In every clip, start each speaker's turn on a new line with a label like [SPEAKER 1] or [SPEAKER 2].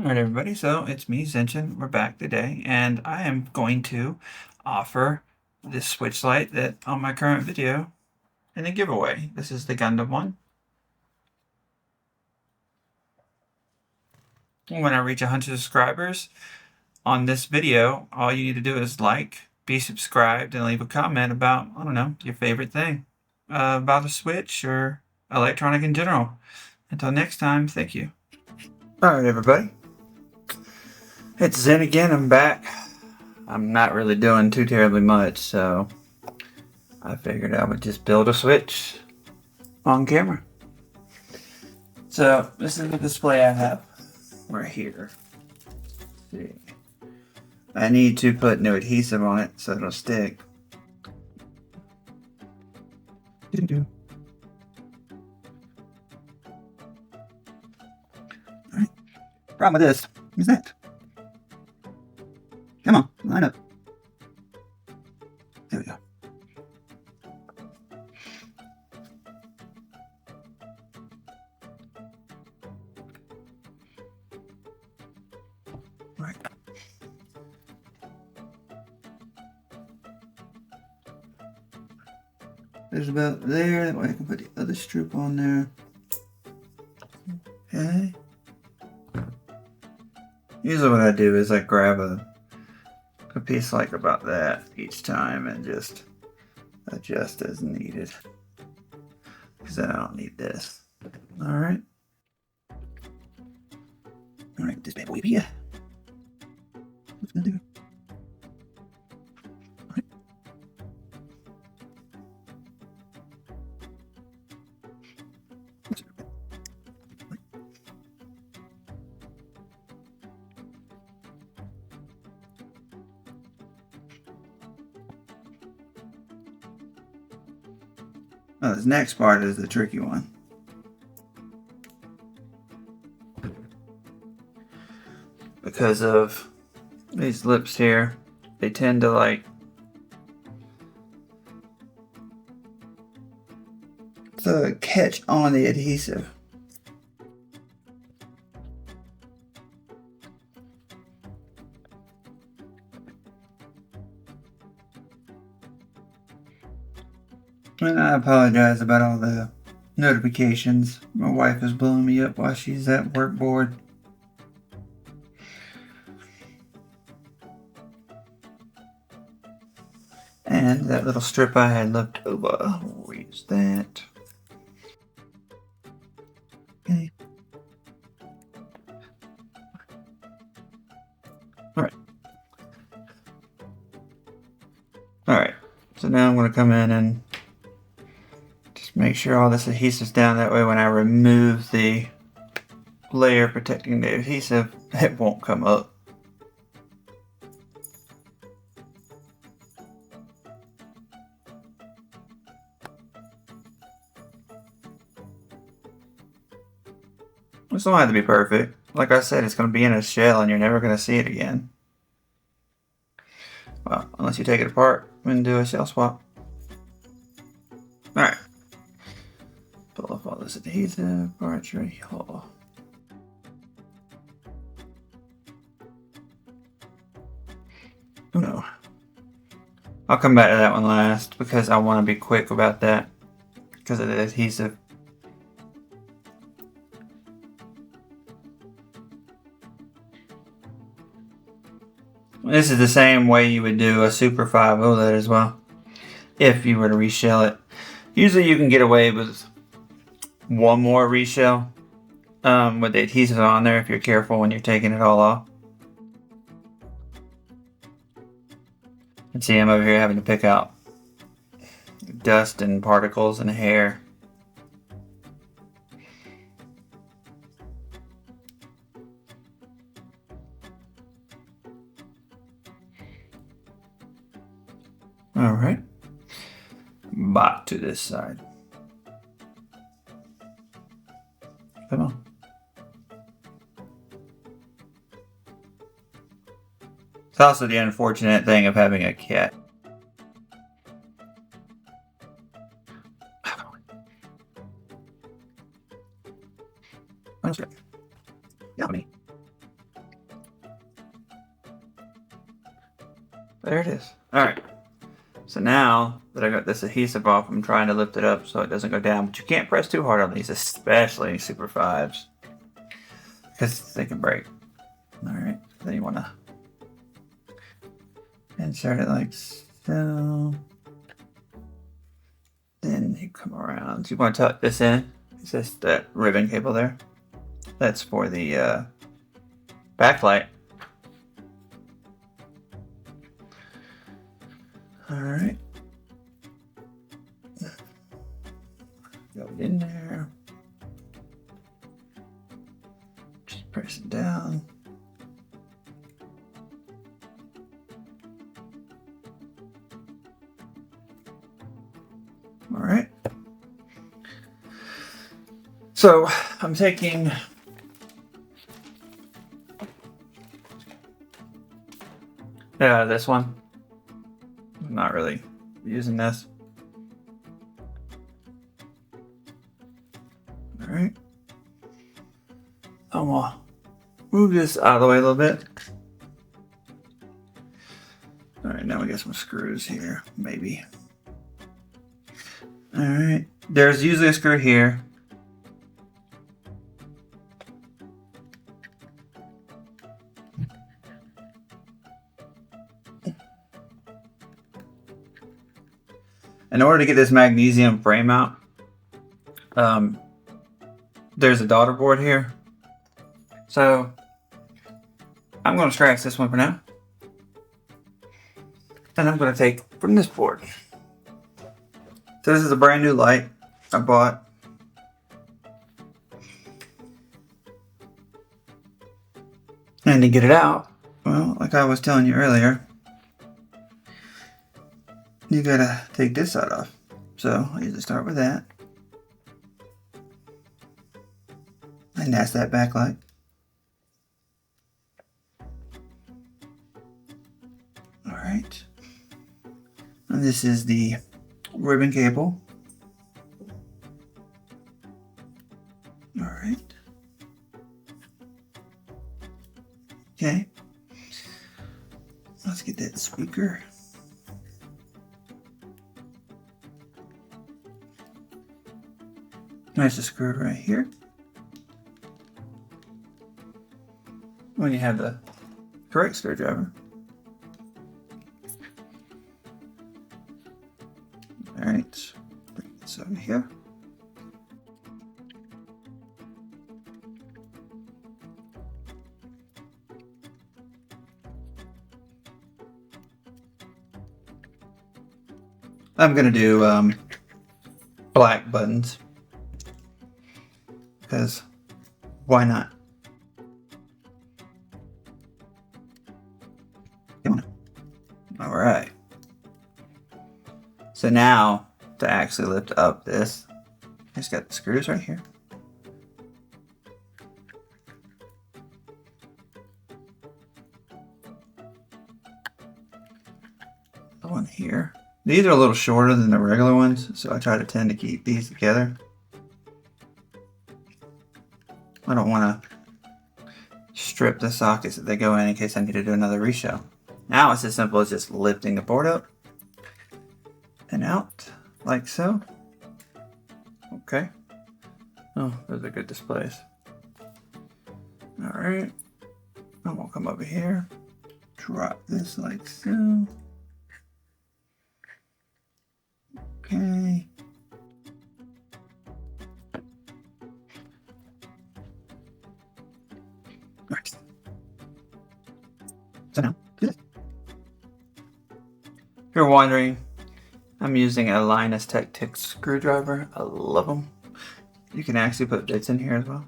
[SPEAKER 1] Alright everybody, so it's me, Zinchin. We're back today, and I am going to offer this switch light that on my current video in a giveaway. This is the Gundam one. When I reach 100 subscribers on this video, all you need to do is like, be subscribed, and leave a comment about, I don't know, your favorite thing about a Switch or electronic in general. Until next time, thank you. Alright everybody. It's Zen again, I'm back. I'm not really doing too terribly much, so I figured I would just build a Switch on camera. So this is the display I have right here. Let's see. I need to put new adhesive on it so it'll stick. Alright. Problem with this is that. Come on, line up. There we go. Right. There's about there, that way I can put the other strip on there. Okay. Usually what I do is I grab a piece like about that each time and just adjust as needed. Because then I don't need this. Alright. Alright, this bad boy here. What's it gonna do? Alright. Oh, this next part is the tricky one. Because of these lips here, they tend to catch on the adhesive. And I apologize about all the notifications. My wife is blowing me up while she's at work board. And that little strip I had left over, we'll use that. Okay. Alright. Alright, so now I'm going to come in and just make sure all this adhesive's down. That way when I remove the layer protecting the adhesive, it won't come up. This don't have to be perfect. Like I said, it's going to be in a shell and you're never going to see it again. Well, unless you take it apart and do a shell swap. Alright. Pull off all this adhesive parts right here. Oh no. I'll come back to that one last because I want to be quick about that because of the adhesive. This is the same way you would do a Super 5 OLED as well, if you were to reshell it. Usually you can get away with one more reshell with the adhesive on there if you're careful when you're taking it all off. And see, I'm over here having to pick out dust and particles and hair. Alright, back to this side. Come on. It's also the unfortunate thing of having a cat. Yeah, me. There it is. Alright. So now that I got this adhesive off, I'm trying to lift it up so it doesn't go down. But you can't press too hard on these, especially Super 5s, because they can break. Alright, then you want to insert it like so. Then you come around. So you want to tuck this in. It's just that ribbon cable there. That's for the backlight. Alright. Go in there. Just press it down. Alright. So I'm taking this one. I'm not really using this. Alright. I'm gonna move this out of the way a little bit. Alright, now we got some screws here, maybe. Alright, there's usually a screw here. In order to get this magnesium frame out, there's a daughter board here. So I'm going to scratch this one for now. And I'm going to take from this board. So this is a brand new light I bought. And to get it out, well, like I was telling you earlier, you gotta take this side off. So I usually start with that. And that's that backlight. Alright. And this is the ribbon cable. Alright. Okay. Let's get that speaker. Nice screw right here. When you have the correct screwdriver. Alright, bring this over here. I'm gonna do black buttons, because why not? Alright. So now, to actually lift up this, I just got the screws right here. The one here. These are a little shorter than the regular ones, so I try to tend to keep these together. I don't want to strip the sockets that they go in case I need to do another reshow. Now it's as simple as just lifting the board up and out, like so. Okay. Oh, those are good displays. Alright. I'm gonna come over here, drop this like so. Okay. Alright. So now, do this. If you're wondering, I'm using a Linus Tech Tick screwdriver. I love them. You can actually put bits in here as well.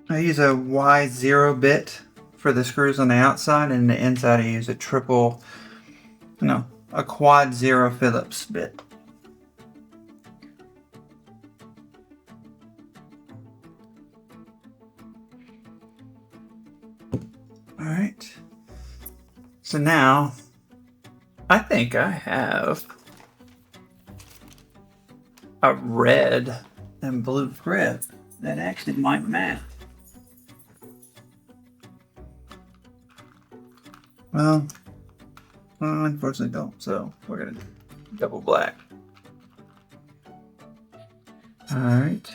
[SPEAKER 1] I use a Y0 bit for the screws on the outside, and the inside I use a a quad 0 Phillips bit. Alright. So now, I think I have a red and blue grip that actually might match. Well, unfortunately don't, so we're gonna double black. Alright.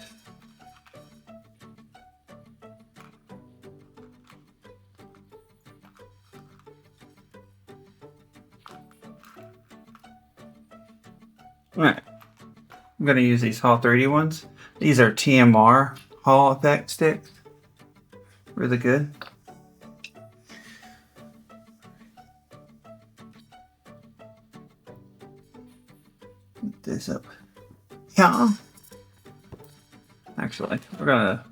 [SPEAKER 1] Alright. I'm gonna use these Hall 3D ones. These are TMR Hall effect sticks. Really good. Put this up. Yeah. Actually, we're gonna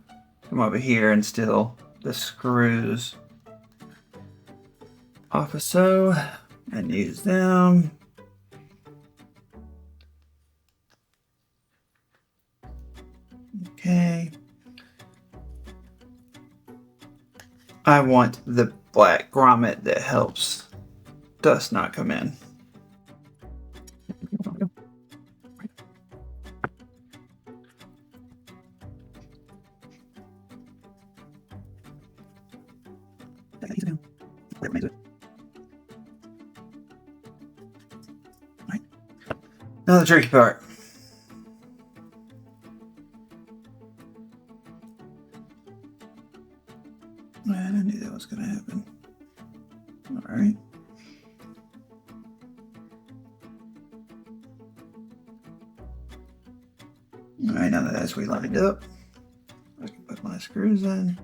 [SPEAKER 1] come over here and steal the screws off of so and use them. Okay. I want the black grommet that helps dust not come in. Now the tricky part. Man, I knew that was gonna happen. Alright. Alright, now that that's lined up, I can put my screws in.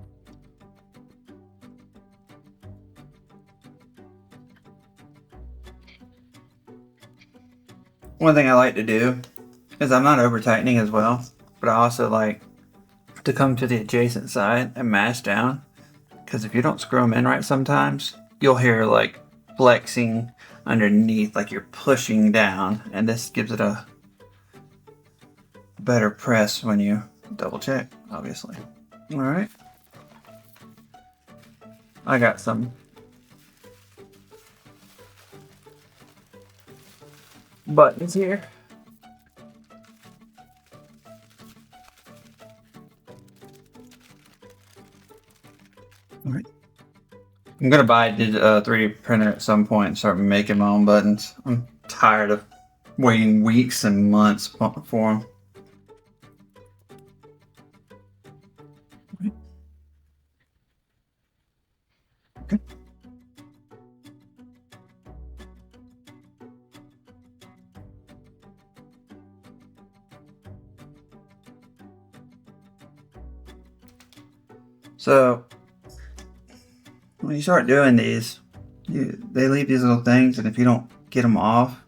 [SPEAKER 1] One thing I like to do is I'm not over tightening as well, but I also like to come to the adjacent side and mash down, because if you don't screw them in right sometimes, you'll hear like flexing underneath, like you're pushing down, and this gives it a better press when you double check, obviously. Alright. I got some buttons here. Alright. I'm gonna buy a 3D printer at some point and start making my own buttons. I'm tired of waiting weeks and months for them. Okay. So when you start doing these, they leave these little things, and if you don't get them off,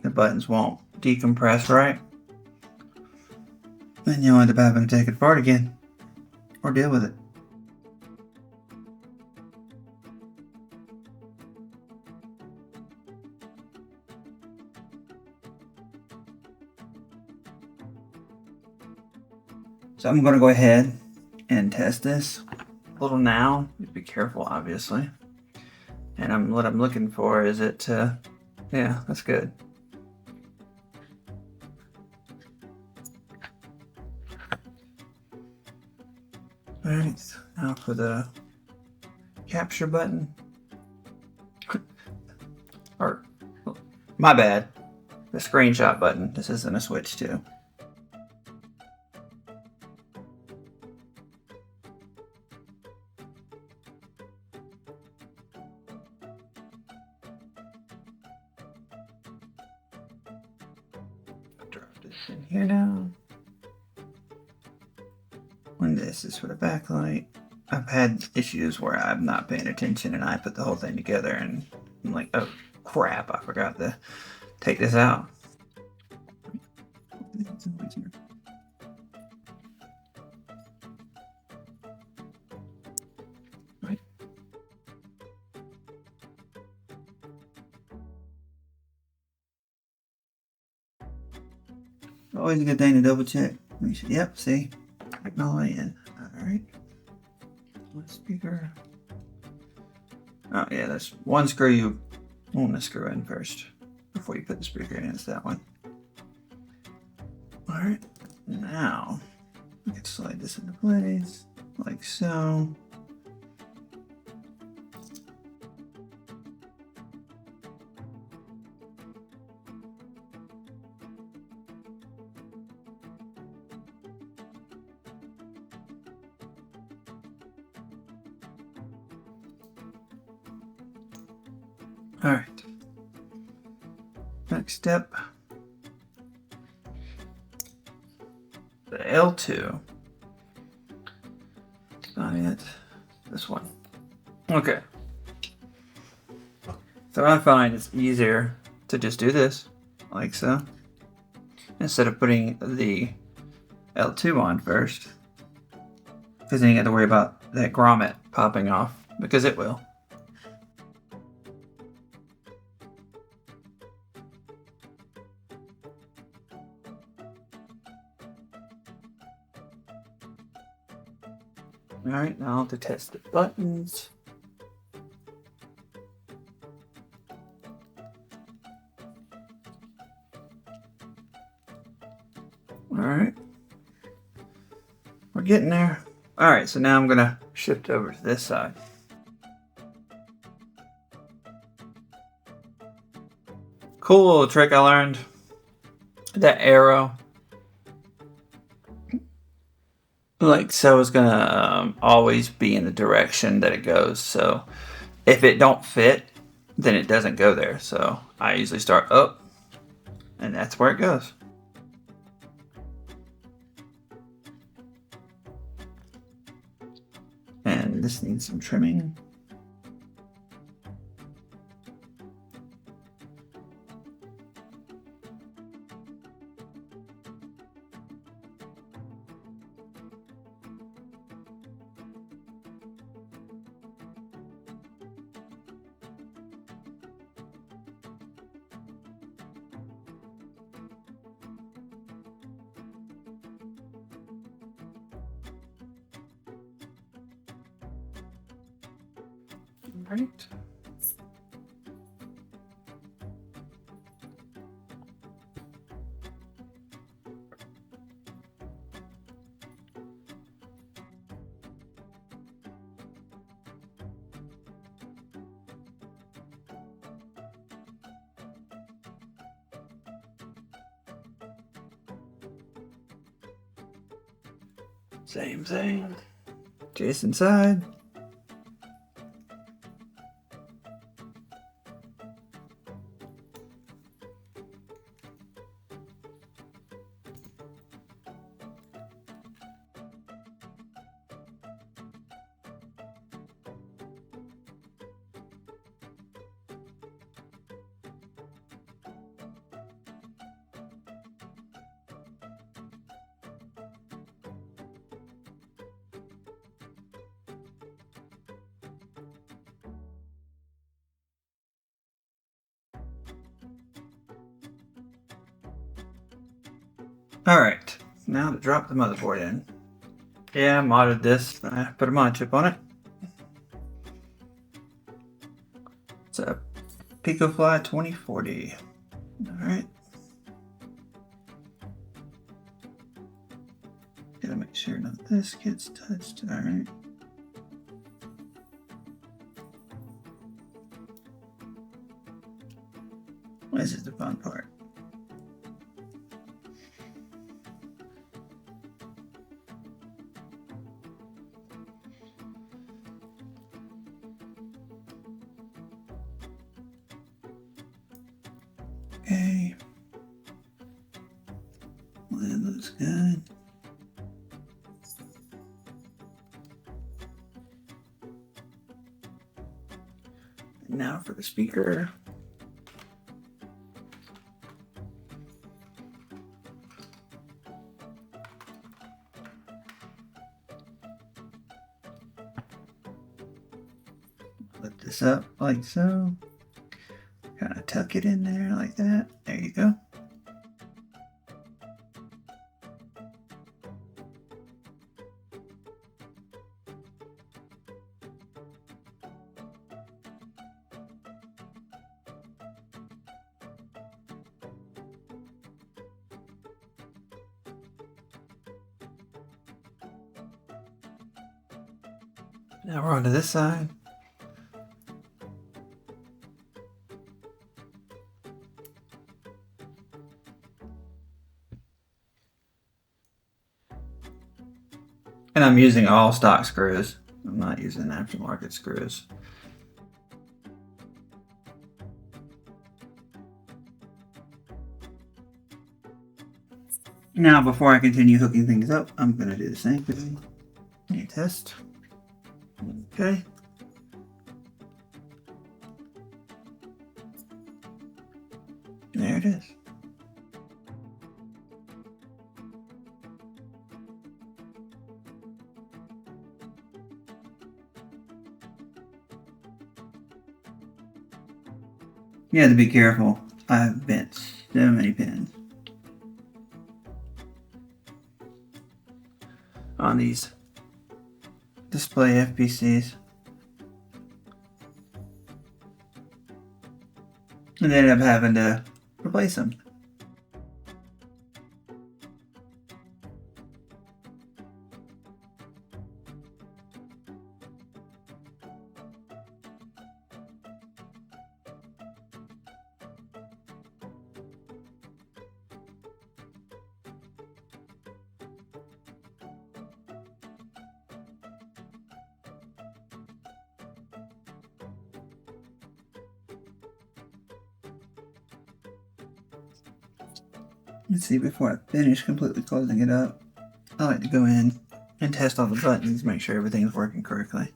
[SPEAKER 1] the buttons won't decompress right. Then you'll end up having to take it apart again or deal with it. So I'm going to go ahead and test this a little now. Be careful, obviously. And what I'm looking for is it to, yeah, that's good. Alright, now for the capture button. Or, my bad, the screenshot button. This isn't a switch too. Drop this in here now. When this is for the backlight. I've had issues where I'm not paying attention and I put the whole thing together and I'm like, oh crap, I forgot to take this out. Right. Always a good thing to double check. Yep, see? Putting all the way in. Alright. What speaker? Oh yeah, there's one screw you want to screw in first before you put the speaker in. It's that one. Alright, now we can slide this into place like so. All right. Next step. The L2. Not it. This one. Okay. So I find it's easier to just do this, like so, instead of putting the L2 on first. Because then you got to worry about that grommet popping off, because it will. Alright, now to test the buttons. Alright. We're getting there. Alright, so now I'm going to shift over to this side. Cool little trick I learned. That arrow, like so, is gonna always be in the direction that it goes. So if it don't fit, then it doesn't go there. So I usually start up, and that's where it goes. And this needs some trimming. Right. Same thing. Jason side. Alright, now to drop the motherboard in. Yeah, I modded this. I put a mod chip on it. It's a PicoFly 2040. Alright. Gotta make sure none of this gets touched. Alright. This is the fun part. Okay. Well, that looks good. And now for the speaker. Lift this up like so. Kind of tuck it in there like that. There you go. Now we're on to this side. And I'm using all stock screws. I'm not using aftermarket screws. Now, before I continue hooking things up, I'm going to do the same thing. Test. Okay. There it is. You have to be careful. I've bent so many pins on these display FPCs. And ended up having to replace them. Let's see, before I finish completely closing it up, I like to go in and test all the buttons, make sure everything's working correctly.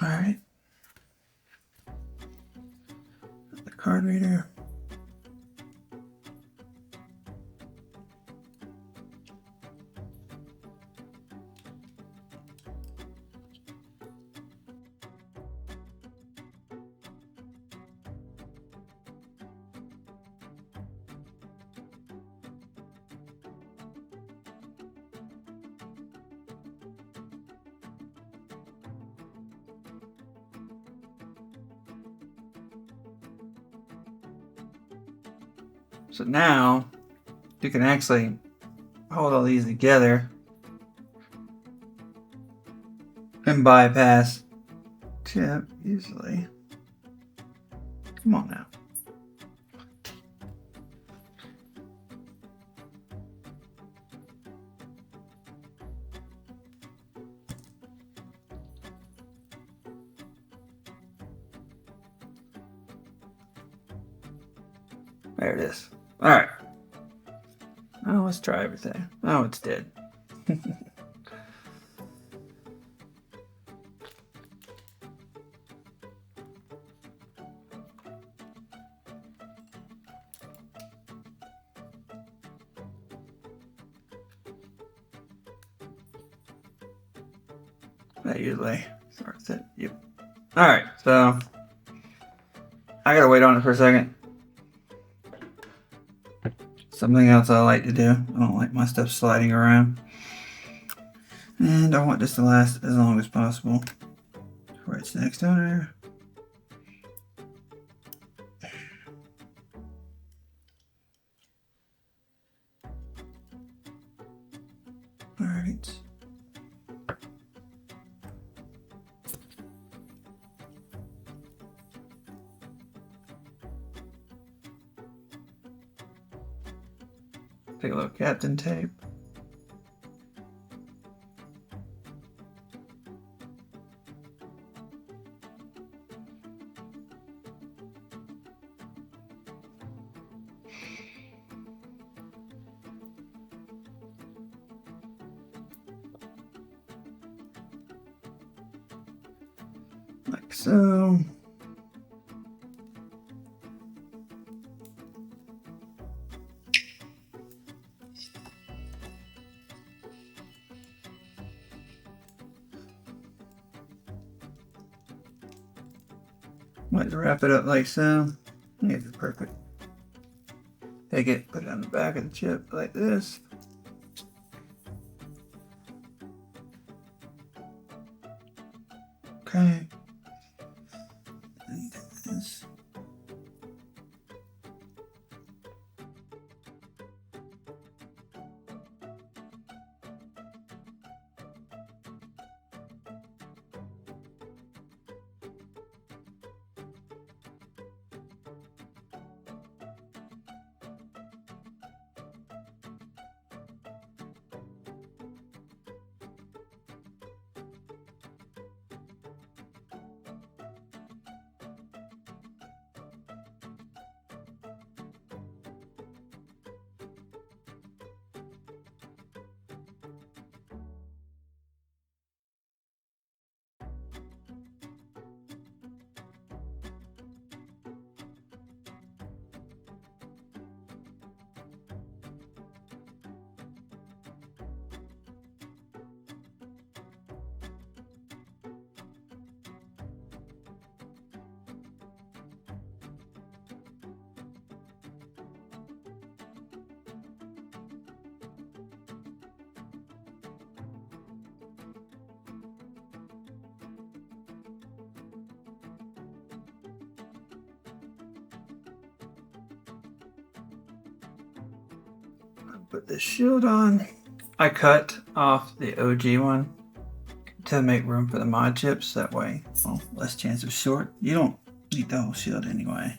[SPEAKER 1] Alright. The card reader. So now you can actually hold all these together and bypass chip easily. Come on now. There it is. Alright. Now let's try everything. Oh, it's dead. That usually starts it. Yep. Alright, so I gotta wait on it for a second. Something else I like to do. I don't like my stuff sliding around. And I want this to last as long as possible. For its next owner. Alright. Take a little Captain tape. Like so. Let's wrap it up like so. Yeah, it's perfect. Take it, put it on the back of the chip like this. Okay. And this. Put this shield on. I cut off the OG one to make room for the mod chips. That way, well, less chance of short. You don't need the whole shield anyway.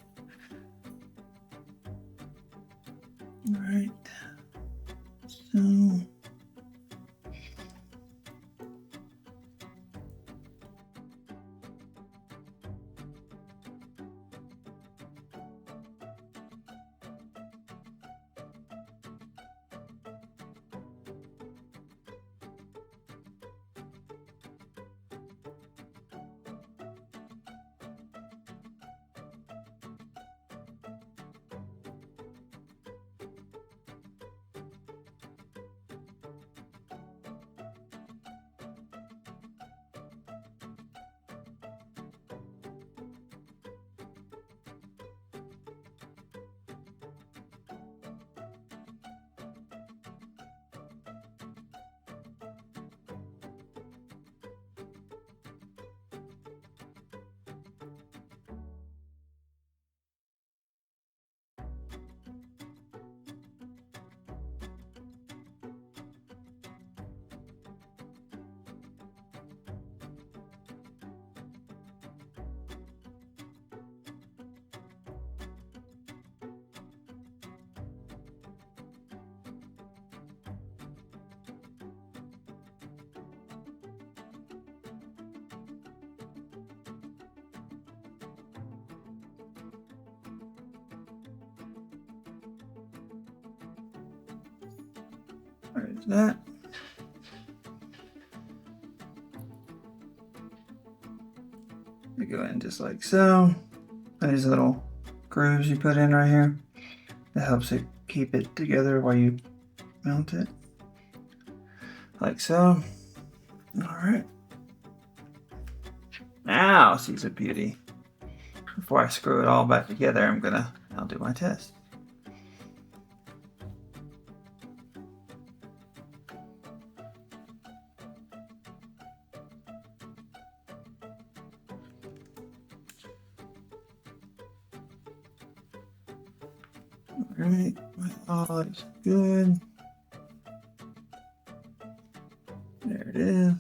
[SPEAKER 1] All right. So. There's that. We go in just like so. These little grooves you put in right here. That helps it keep it together while you mount it. Like so. Alright. Now she's a beauty. Before I screw it all back together, I'll do my test. Alright, all looks good. There it is.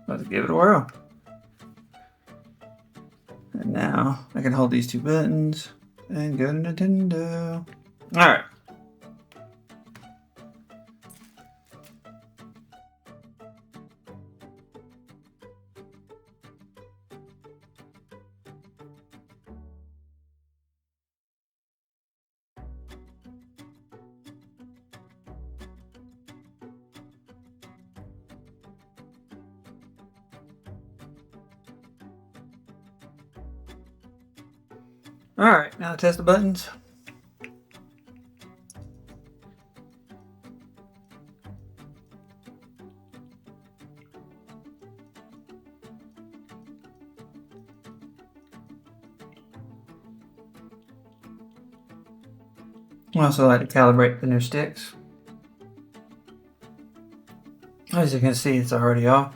[SPEAKER 1] Let's give it a whirl. And now I can hold these two buttons and go to Nintendo. Alright. Alright, now test the buttons. I also like to calibrate the new sticks. As you can see, it's already off.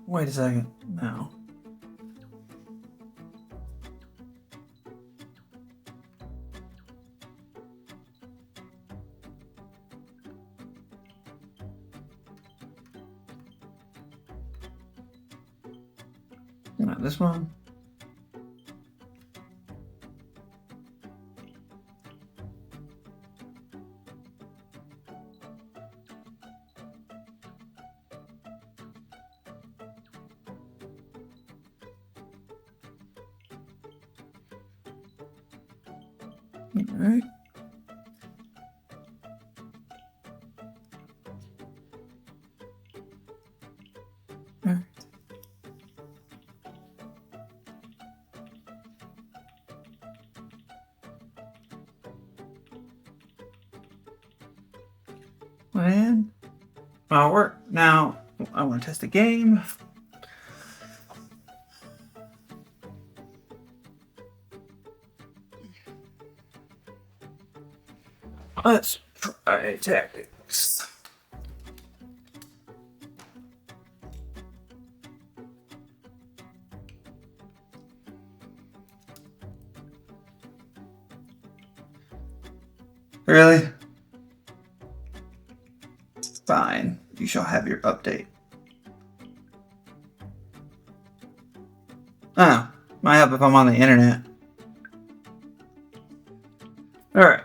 [SPEAKER 1] Wait a second. No. Not this one. All right. All right. And that'll work. Now I want to test the game. Let's try tactics. Really? Fine. You shall have your update. Oh, might help if I'm on the internet. Alright.